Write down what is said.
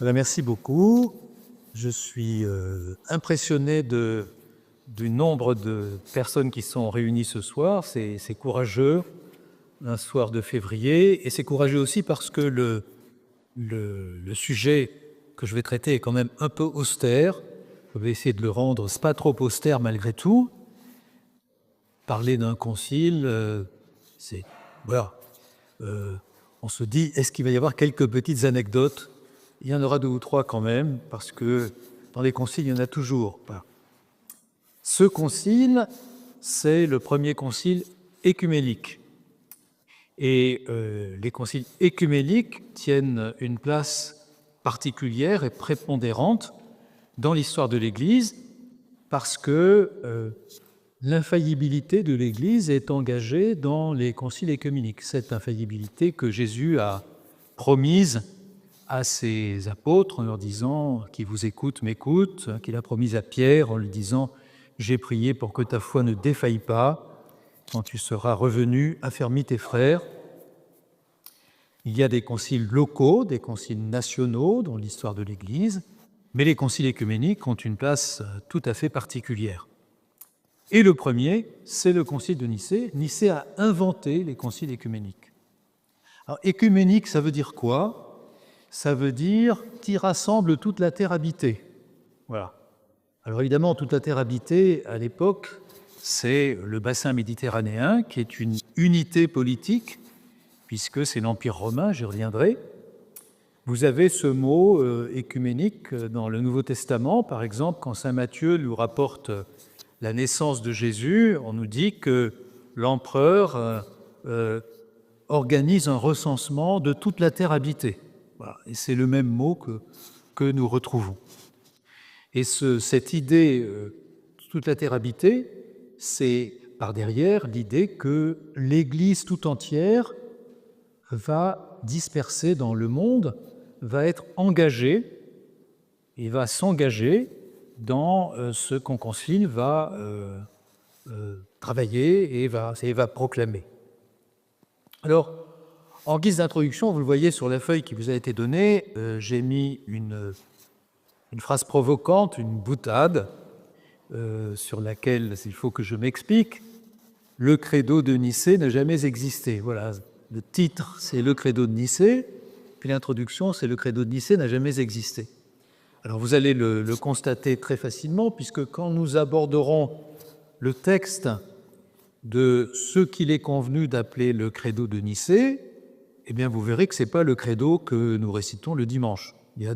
Merci beaucoup. Je suis impressionné du nombre de personnes qui sont réunies ce soir. C'est courageux, un soir de février, et c'est courageux aussi parce que le sujet que je vais traiter est quand même un peu austère. Je vais essayer de le rendre pas trop austère malgré tout. Parler d'un concile, c'est... Voilà. On se dit, est-ce qu'il va y avoir quelques petites anecdotes? Il y en aura 2 ou 3 quand même, parce que dans les conciles, il y en a toujours. Ce concile, c'est le premier concile œcuménique. Et les conciles œcuméniques tiennent une place particulière et prépondérante dans l'histoire de l'Église, parce que l'infaillibilité de l'Église est engagée dans les conciles œcuméniques. Cette infaillibilité que Jésus a promise à ses apôtres en leur disant « Qui vous écoute, m'écoute », qu'il a promise à Pierre en lui disant « J'ai prié pour que ta foi ne défaille pas. Quand tu seras revenu, affermis tes frères. » Il y a des conciles locaux, des conciles nationaux dans l'histoire de l'Église, mais les conciles œcuméniques ont une place tout à fait particulière. Et le premier, c'est le concile de Nicée. Nicée a inventé les conciles œcuméniques. Alors, œcuménique, ça veut dire quoi? Ça veut dire qui rassemble toute la terre habitée. Voilà. Alors évidemment, toute la terre habitée, à l'époque, c'est le bassin méditerranéen, qui est une unité politique, puisque c'est l'Empire romain, j'y reviendrai. Vous avez ce mot œcuménique dans le Nouveau Testament, par exemple, quand saint Matthieu nous rapporte la naissance de Jésus, on nous dit que l'empereur organise un recensement de toute la terre habitée. Voilà. Et c'est le même mot que nous retrouvons. Et cette idée, toute la terre habitée, c'est par derrière l'idée que l'Église tout entière va disperser dans le monde, va être engagée et va s'engager dans ce qu'un concile va travailler et va proclamer. Alors, en guise d'introduction, vous le voyez sur la feuille qui vous a été donnée, j'ai mis une phrase provocante, une boutade, sur laquelle il faut que je m'explique. Le credo de Nicée n'a jamais existé. Voilà, le titre, c'est le credo de Nicée, puis l'introduction, c'est le credo de Nicée n'a jamais existé. Alors vous allez le constater très facilement, puisque quand nous aborderons le texte de ce qu'il est convenu d'appeler le credo de Nicée, eh bien vous verrez que ce n'est pas le credo que nous récitons le dimanche. Il y a